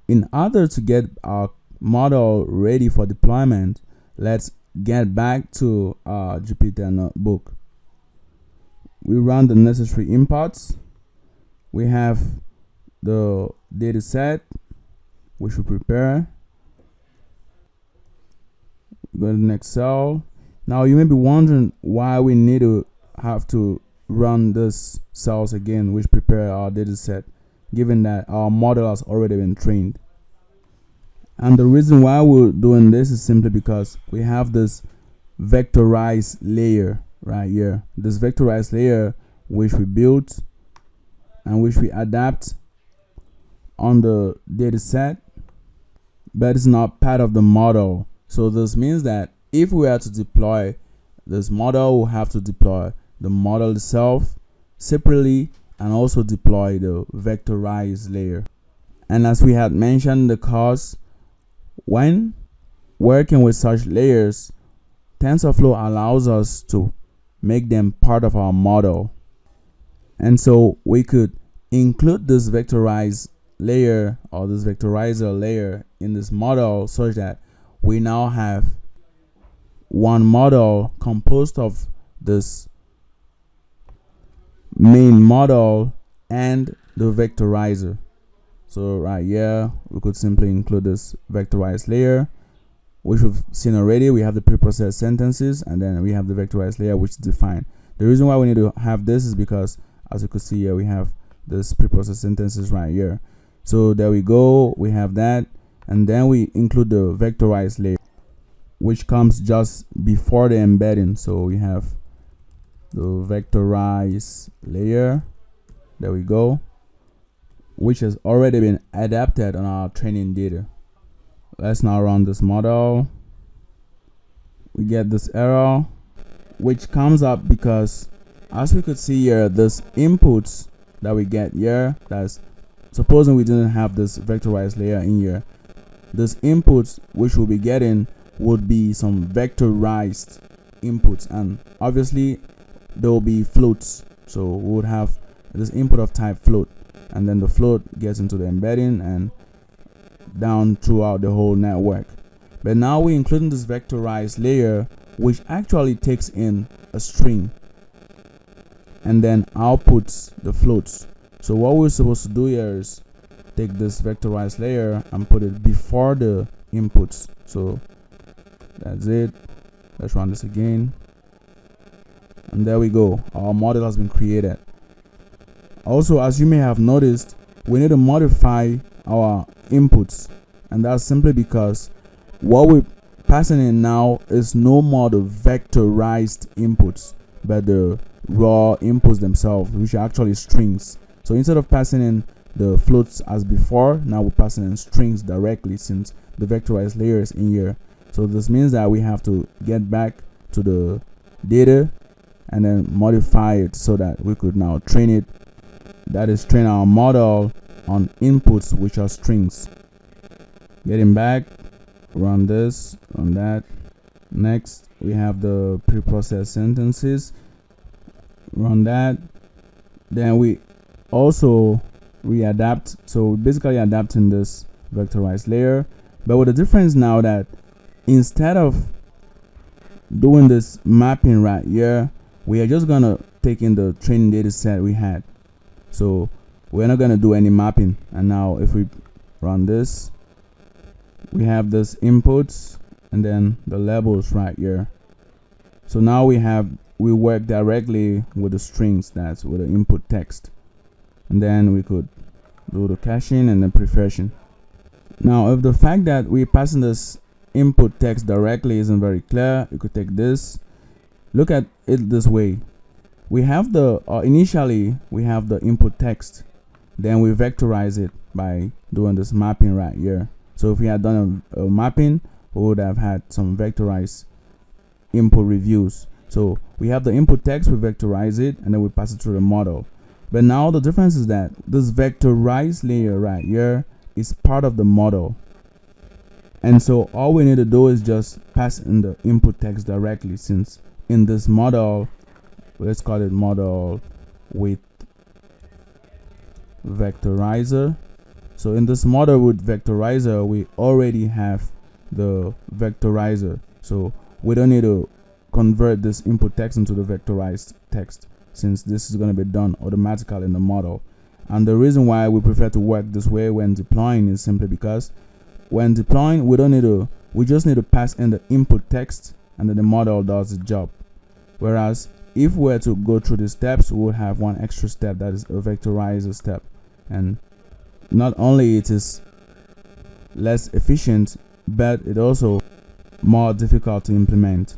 in order to get our model ready for deployment, let's get back to our Jupyter notebook. We run the necessary imports. We have the data set which we prepare. Go to the next cell. Now you may be wondering why we need to have to run this cells again which prepare our data set, given that our model has already been trained. And the reason why we're doing this is simply because we have this vectorized layer right here. This vectorized layer which we built and which we adapt on the data set, but it's not part of the model. So this means that if we are to deploy this model, we'll have to deploy the model itself separately and also deploy the vectorized layer. And as we had mentioned in the course, when working with such layers, TensorFlow allows us to make them part of our model. And so we could include this vectorized layer or this vectorizer layer in this model such that we now have one model composed of this main model and the vectorizer. So right here we could simply include this vectorized layer which we've seen already. We have the preprocessed sentences and then we have the vectorized layer which is defined. The reason why we need to have this is because, as you can see here, we have this preprocessed sentences right here. So there we go, we have that, and then we include the vectorized layer which comes just before the embedding. So we have the vectorized layer, there we go, which has already been adapted on our training data. Let's now run this model. We get this error which comes up because, as we could see here, this inputs that we get here, that's supposing we didn't have this vectorized layer in here, this inputs which we'll be getting would be some vectorized inputs, and obviously there will be floats. So we would have this input of type float, and then the float gets into the embedding and down throughout the whole network. But now we're including this vectorized layer which actually takes in a string and then outputs the floats. So what we're supposed to do here is take this vectorized layer and put it before the inputs. So that's it. Let's run this again, and there we go, our model has been created. Also, as you may have noticed, we need to modify our inputs, and that's simply because what we're passing in now is no more the vectorized inputs but the raw inputs themselves, which are actually strings. So instead of passing in the floats as before, now we're passing in strings directly since the vectorized layer is in here. So this means that we have to get back to the data and then modify it so that we could now train it, that is train our model on inputs which are strings. Getting back, run this, run that. Next we have the preprocessed sentences, run that. Then we also readapt, so we're basically adapting this vectorized layer, but with the difference now that instead of doing this mapping right here, we are just gonna take in the training data set we had. So we're not gonna do any mapping. And now if we run this, we have this inputs and then the labels right here. So now we work directly with the strings, that's with the input text, and then we could do the caching and then prefetching. Now if the fact that we're passing this input text directly isn't very clear, you could take this, look at it this way. We have the initially we have the input text, then we vectorize it by doing this mapping right here. So if we had done a mapping, we would have had some vectorized input reviews. So we have the input text, we vectorize it, and then we pass it through the model. But now the difference is that this vectorized layer right here is part of the model. And so all we need to do is just pass in the input text directly, since in this model, let's call it model with vectorizer, So in this model with vectorizer, we already have the vectorizer, so we don't need to convert this input text into the vectorized text, since this is going to be done automatically in the model. And the reason why we prefer to work this way when deploying is simply because when deploying, we just need to pass in the input text, and then the model does the job. Whereas if we were to go through the steps, we would have one extra step, that is a vectorizer step. And not only it is less efficient, but it also more difficult to implement.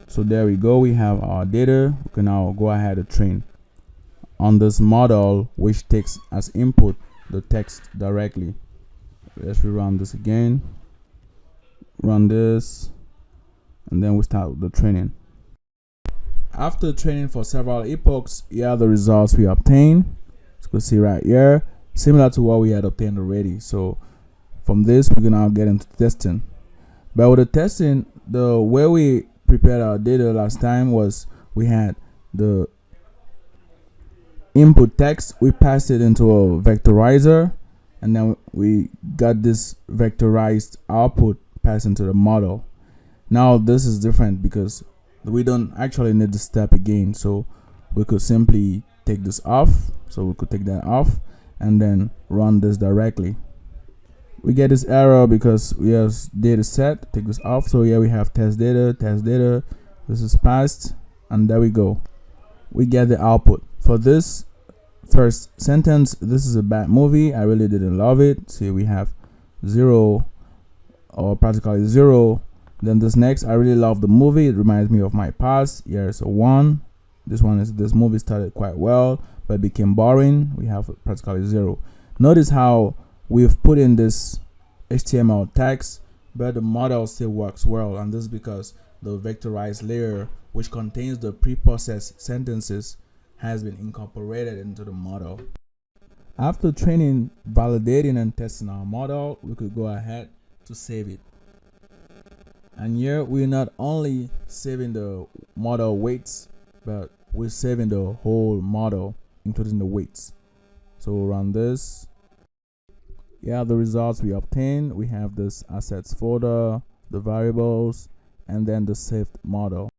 So there we go, we have our data. We can now go ahead and train on this model, which takes as input the text directly. Let's rerun this again, run this, and then we start the training. After training for several epochs, here are the results we obtained. As you can see right here, similar to what we had obtained already. So from this, we can now get into testing. But with the testing, the way we prepared our data last time was we had the input text, we passed it into a vectorizer, and then we got this vectorized output passed into the model. Now this is different because we don't actually need this step again, so we could simply take this off. So we could take that off and then run this directly. We get this error because we have data set, take this off. So here we have test data, this is passed, and there we go, we get the output. For this first sentence, this is a bad movie, I really didn't love it. See, we have 0 or practically 0. Then this next, I really love the movie, it reminds me of my past. Here's a 1. This one is, this movie started quite well but became boring. We have practically 0. Notice how we've put in this HTML text, but the model still works well, and this is because the vectorized layer, which contains the pre-processed sentences, has been incorporated into the model. After training, validating, and testing our model, we could go ahead to save it. And here we're not only saving the model weights, but we're saving the whole model, including the weights. So we'll run this. Yeah, the results we obtained, we have this assets folder, the variables, and then the saved model.